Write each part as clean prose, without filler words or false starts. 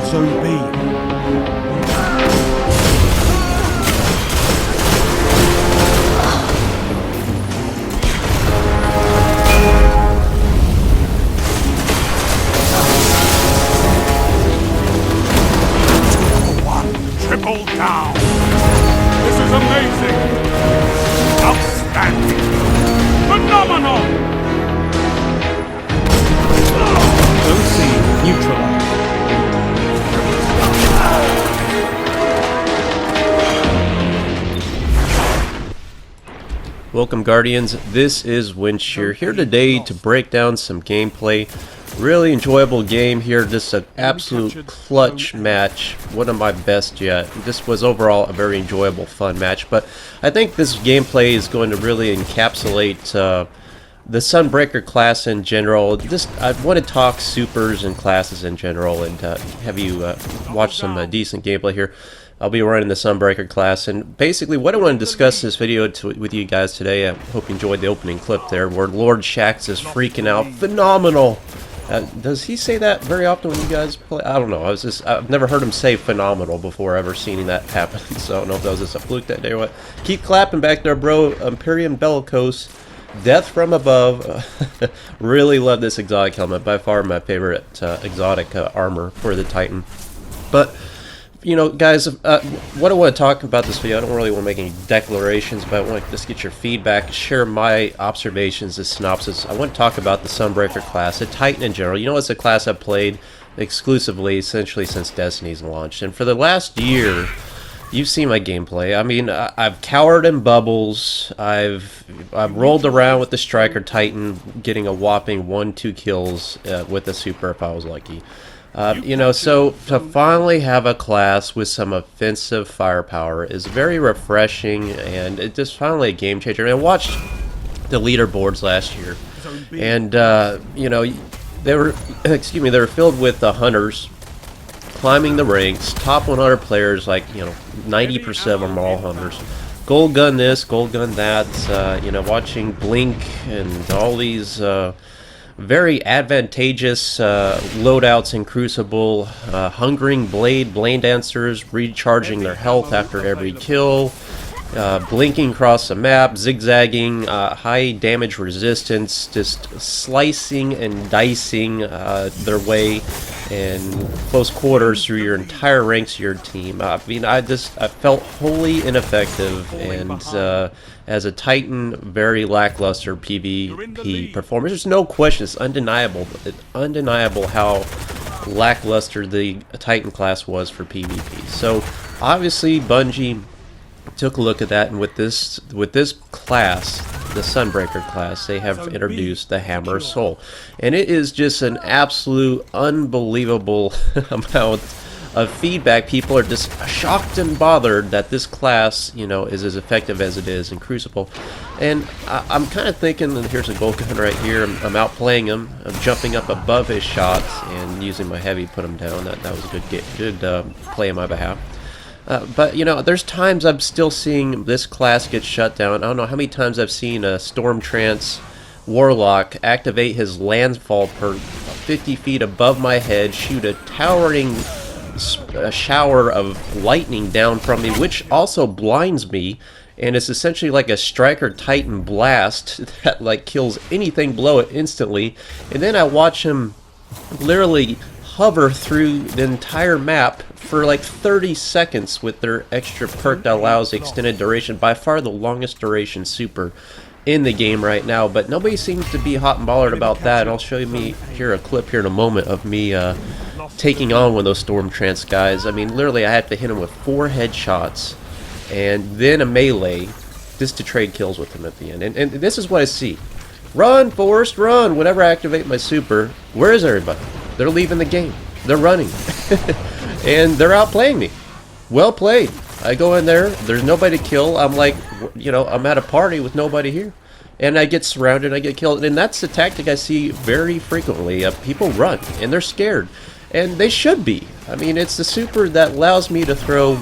So be. Triple down. This is amazing. Outstanding. Phenomenal. OC neutralized. Welcome, Guardians. This is Windshear here today to break down some gameplay. Really enjoyable game here, just an absolute clutch match, one of my best yet. This was overall a very enjoyable, fun match, but I think this gameplay is going to really encapsulate the Sunbreaker class in general. Just I want to talk supers and classes in general, and have you watch some decent gameplay here. I'll be running the Sunbreaker class, and basically what I want to discuss in this video with you guys today, I hope you enjoyed the opening clip there, where Lord Shaxx is freaking out. Phenomenal! Does he say that very often when you guys play? I don't know. I've never heard him say phenomenal before, ever seeing that happen. So I don't know if that was just a fluke that day or what. Keep clapping back there, bro. Imperium Bellicose. Death from above. Really love this exotic helmet. By far my favorite exotic armor for the Titan. But, you know, guys, what I want to talk about this video, I don't really want to make any declarations, but I want to just get your feedback, share my observations, the synopsis. I want to talk about the Sunbreaker class, the Titan in general. You know, it's a class I've played exclusively, essentially, since Destiny's launched. And for the last year, you've seen my gameplay. I mean, I've cowered in bubbles. I've rolled around with the Striker Titan, getting a whopping 1-2 kills with a super if I was lucky. You know, so to finally have a class with some offensive firepower is very refreshing, and it's just finally a game changer. And I watched the leaderboards last year, and you know, they were they were filled with hunters climbing the ranks, top 100 players, like, you know, 90% of them are all hunters. Gold gun this, gold gun that. You know, watching Blink and all these very advantageous loadouts in Crucible, hungering blade dancers recharging their health after every kill, blinking across the map, zigzagging, high damage resistance, just slicing and dicing their way in close quarters through your entire ranks of your team. I mean, I felt wholly ineffective, and as a Titan, very lackluster PvP performance. There's no question, it's undeniable. It's undeniable how lackluster the Titan class was for PvP. So obviously Bungie took a look at that, and with this class, the Sunbreaker class, they have introduced the Hammer of Soul, and it is just an absolute unbelievable amount of feedback. People are just shocked and bothered that this class, you know, is as effective as it is in Crucible. And I'm kind of thinking that here's a gold gun right here. I'm outplaying him. I'm jumping up above his shots and using my heavy to put him down. That was a good play on my behalf. But, you know, there's times I'm still seeing this class get shut down. I don't know how many times I've seen a Storm Trance Warlock activate his landfall per 50 feet above my head, shoot a towering shower of lightning down from me, which also blinds me, and it's essentially like a Striker Titan blast that like kills anything below it instantly. And then I watch him literally hover through the entire map for like 30 seconds with their extra perk that allows extended duration, by far the longest duration super in the game right now. But nobody seems to be hot and bothered about that, and I'll show you here a clip here in a moment of me taking on one of those Storm Trance guys. I mean, literally I have to hit him with 4 headshots and then a melee just to trade kills with him at the end. And this is what I see. Run, Forrest, run! Whenever I activate my super, where is everybody? They're leaving the game. They're running. And they're outplaying me. Well played. I go in there, there's nobody to kill. I'm like, you know, I'm at a party with nobody here. And I get surrounded, I get killed. And that's the tactic I see very frequently. People run, and they're scared. And they should be. I mean, it's the super that allows me to throw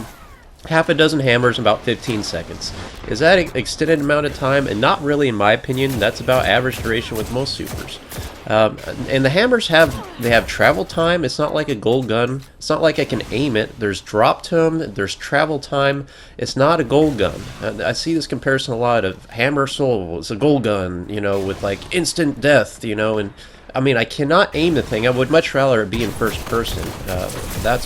half a dozen hammers in about 15 seconds. Is that an extended amount of time? And not really, in my opinion. That's about average duration with most supers. And the hammers have travel time. It's not like a gold gun. It's not like I can aim it. There's drop time. There's travel time. It's not a gold gun. I see this comparison a lot of Hammer Soul. It's a gold gun, you know, with like instant death, you know, and I mean, I cannot aim the thing. I would much rather it be in first person. That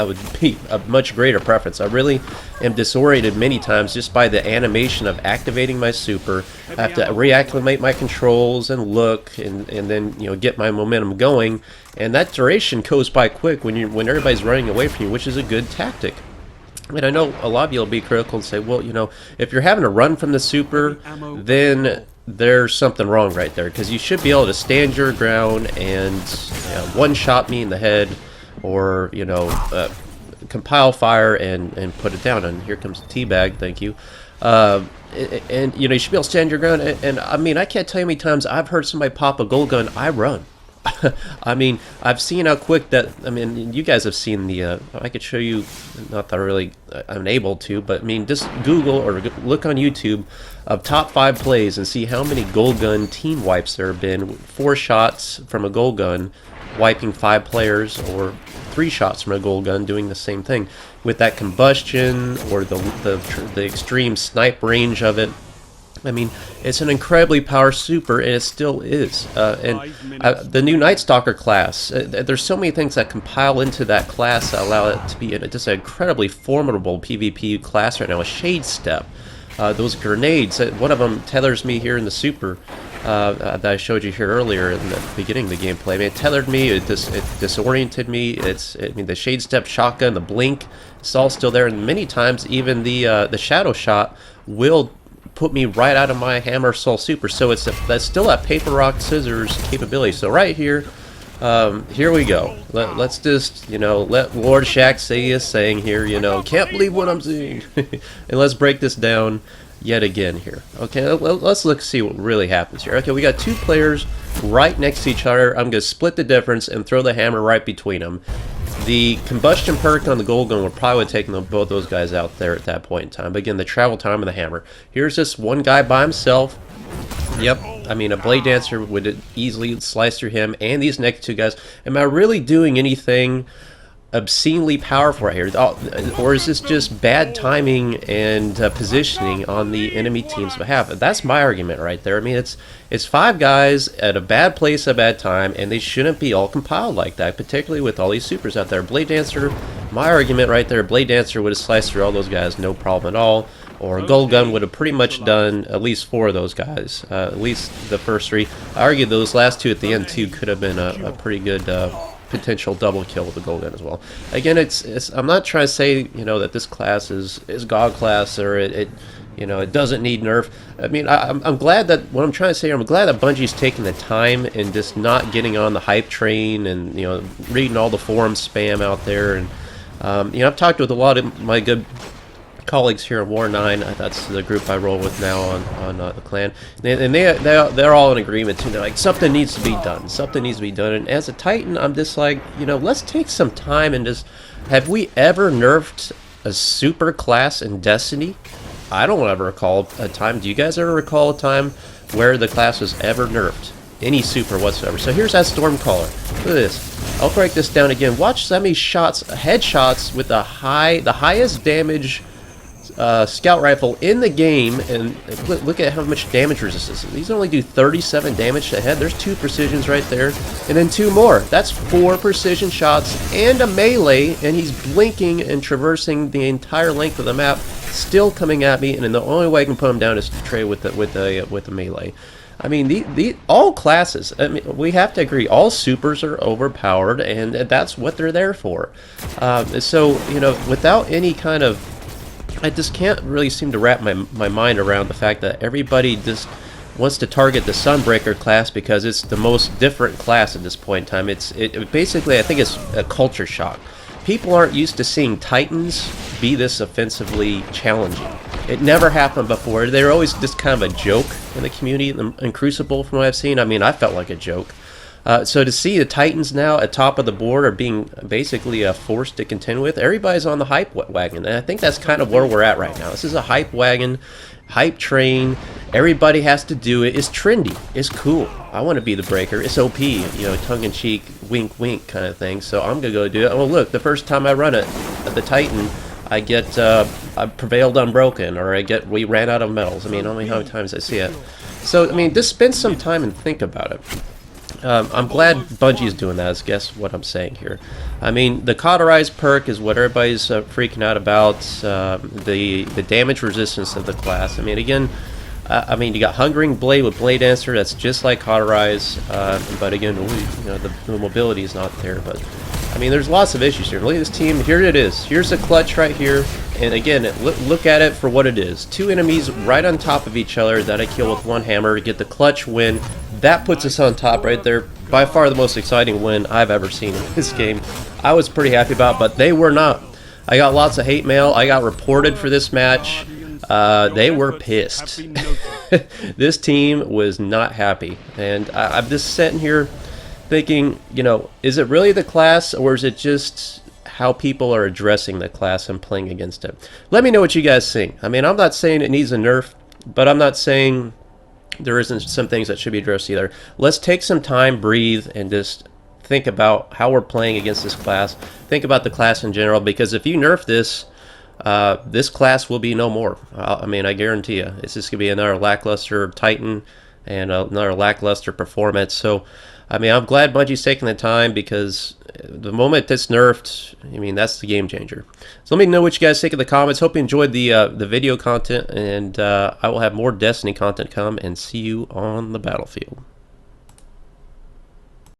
would be a much greater preference. I really am disoriented many times just by the animation of activating my super. I have to reacclimate my controls and look, and then, you know, get my momentum going. And that duration goes by quick when everybody's running away from you, which is a good tactic. And I know a lot of you will be critical and say, well, you know, if you're having to run from the super, then there's something wrong right there, because you should be able to stand your ground and, you know, one-shot me in the head, or, you know, compile fire and put it down. And here comes the teabag, thank you. And, you know, you should be able to stand your ground. And I mean, I can't tell you how many times I've heard somebody pop a gold gun, I run. I mean, I've seen how quick that, I mean, you guys have seen the, I could show you, not that I really, I'm able to, but I mean, just Google or look on YouTube of top 5 plays and see how many gold gun team wipes there have been. 4 shots from a gold gun wiping 5 players, or 3 shots from a gold gun doing the same thing. With that combustion or the extreme snipe range of it, I mean, it's an incredibly powerful super, and it still is. The new Night Stalker class, there's so many things that compile into that class that allow it to be just an incredibly formidable PvP class right now. A Shade Step, those grenades, one of them tethers me here in the super that I showed you here earlier in the beginning of the gameplay. I mean, it tethered me, it disoriented me. I mean, the Shade Step shotgun, the blink, it's all still there, and many times even the Shadow Shot will put me right out of my Hammer Soul super. So that's still that paper rock scissors capability. So right here, here we go. Let's just, you know, let Lord Shaq say his saying here, you know, can't believe what I'm seeing. And let's break this down yet again here. Okay, let's see what really happens here. Okay, we got 2 players right next to each other. I'm going to split the difference and throw the hammer right between them. The combustion perk on the gold gun would probably have taken both those guys out there at that point in time. But again, the travel time of the hammer. Here's just one guy by himself. Yep, I mean, a Blade Dancer would easily slice through him and these next 2 guys. Am I really doing anything obscenely powerful right here, or is this just bad timing and positioning on the enemy team's behalf? That's my argument right there. I mean, it's 5 guys at a bad place at a bad time, and they shouldn't be all compiled like that, particularly with all these supers out there. Blade Dancer, my argument right there, Blade Dancer would have sliced through all those guys, no problem at all. Or a gold gun would have pretty much done at least 4 of those guys, at least the first 3. I argue those last 2 at the end too could have been a pretty good potential double kill with the gold gun as well. Again, I'm not trying to say, you know, that this class is God class, or it you know, it doesn't need nerf. I mean, I'm glad that, what I'm trying to say here, I'm glad that Bungie's taking the time and just not getting on the hype train and, you know, reading all the forum spam out there. And you know, I've talked with a lot of my good colleagues here at War 9, that's the group I roll with now on the clan, and they're all in agreement too. They're like, something needs to be done, something needs to be done. And as a Titan, I'm just like, you know, let's take some time and just, have we ever nerfed a super class in Destiny? I don't ever recall a time. Do you guys ever recall a time where the class was ever nerfed? Any super whatsoever. So here's that Stormcaller. Look at this. I'll break this down again. Watch so many shots, headshots with the highest damage scout rifle in the game, and look at how much damage resistance. These only do 37 damage to head. There's 2 precisions right there, and then 2 more. That's 4 precision shots and a melee, and he's blinking and traversing the entire length of the map, still coming at me. And then the only way I can put him down is to trade with the melee. I mean, all classes, I mean, we have to agree, all supers are overpowered, and that's what they're there for. So, you know, without any kind of, I just can't really seem to wrap my mind around the fact that everybody just wants to target the Sunbreaker class because it's the most different class at this point in time. It basically, I think it's a culture shock. People aren't used to seeing Titans be this offensively challenging. It never happened before. They're always just kind of a joke in the community. In Crucible, from what I've seen, I mean, I felt like a joke. So to see the Titans now at top of the board are being basically forced to contend with, everybody's on the hype wagon, and I think that's kind of where we're at right now. This is a hype wagon, hype train. Everybody has to do it. It's trendy. It's cool. I want to be the breaker. It's OP, you know, tongue-in-cheek, wink-wink kind of thing. So I'm gonna go do it. Oh look, the first time I run it, the Titan, I get I prevailed unbroken, or we ran out of medals. I mean, only how many times I see it. So I mean, just spend some time and think about it. I'm glad Bungie is doing that, is guess what I'm saying here. I mean, the cauterized perk is what everybody's freaking out about. The damage resistance of the class. I mean, again, I mean, you got Hungering Blade with Blade Dancer. That's just like cauterized, but again, you know, the mobility is not there. But I mean, there's lots of issues here. Look at this team. Here it is. Here's a clutch right here. And again, look at it for what it is. Two enemies right on top of each other that I kill with one hammer to get the clutch win. That puts us on top right there. By far the most exciting win I've ever seen in this game. I was pretty happy about, but they were not. I got lots of hate mail. I got reported for this match. They were pissed. This team was not happy. And I'm just sitting here thinking, you know, is it really the class, or is it just how people are addressing the class and playing against it? Let me know what you guys think. I mean, I'm not saying it needs a nerf, but I'm not saying there isn't some things that should be addressed either. Let's take some time, breathe, and just think about how we're playing against this class. Think about the class in general, because if you nerf this, this class will be no more. I mean, I guarantee you. It's just going to be another lackluster Titan and another lackluster performance. So, I mean, I'm glad Bungie's taking the time, because the moment it's nerfed, I mean, that's the game changer. So let me know what you guys think in the comments. Hope you enjoyed the video content, and I will have more Destiny content come, and see you on the battlefield.